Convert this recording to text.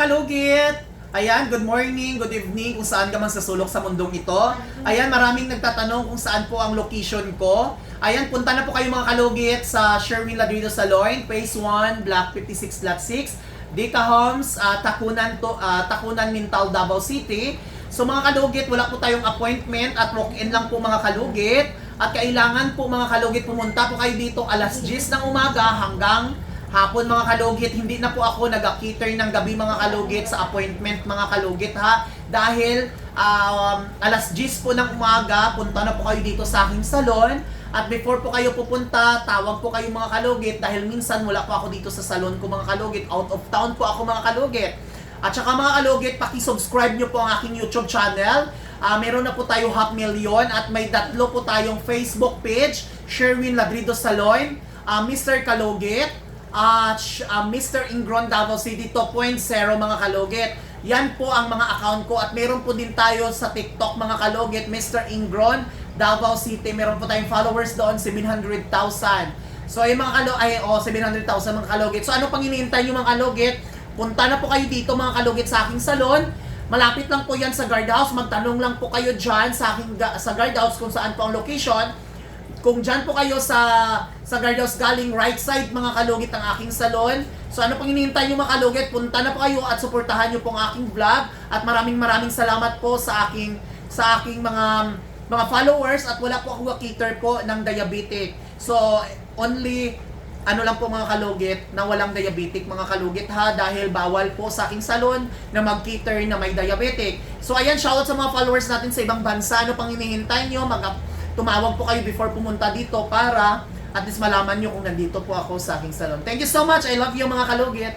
kalugit! Ayan, good morning, good evening kung saan ka man sa sulok sa mundong ito. Ayan, maraming nagtatanong kung saan po ang location ko. Ayan, punta na po kayo mga kalugit sa Sherwin Ladrido Saloy, Phase 1, Block 56, Lot 6, Dika Homes, Takunan, Mintal, Davao City. So mga kalugit, wala po tayong appointment at walk-in lang po mga kalugit. At kailangan po mga kalugit, pumunta po kayo dito alas 10 ng umaga hanggang hapon mga kalugit. Hindi na po ako nag-cater ng gabi mga kalugit sa appointment mga kalugit ha. Dahil alas 10 po ng umaga, punta na po kayo dito sa aking salon. At before po kayo pupunta, tawag po kayo mga kalugit dahil minsan wala po ako dito sa salon ko mga kalugit. Out of town po ako mga kalugit. At saka mga kalugit, paki-subscribe nyo po ang aking YouTube channel. Meron na po tayo 500,000 at may 3 po tayong Facebook page, Sherwin Ladrido Saloy, Mr. Kalugit, at Mr. Ingron Davao City 2.0 mga kalugit. Yan po ang mga account ko at meron po din tayo sa TikTok mga kalugit, Mr. Ingron Davao City. Meron po tayong followers doon, 700,000. So ay mga 700,000 mga kalugit. So ano pang hinihintay nyo mga kalugit? Punta na po kayo dito mga kalugit sa aking salon. Malapit lang po yan sa guardhouse. Magtanong lang po kayo dyan sa guardhouse kung saan po ang location. Kung dyan po kayo sa guardhouse galing right side mga kalugit ang aking salon. So ano pang hinihintay nyo mga kalugit? Punta na po kayo at suportahan nyo po ang aking vlog. At maraming salamat po sa aking mga followers at wala po ako cater po ng diabetic. So only ano lang po mga kalugit na walang diabetic mga kalugit ha, dahil bawal po sa aking salon na mag-cater na may diabetic. So ayan, shoutout sa mga followers natin sa ibang bansa. Ano pang hinihintay nyo? Tumawag po kayo before pumunta dito para at least malaman nyo kung nandito po ako sa aking salon. Thank you so much. I love you mga kalugit.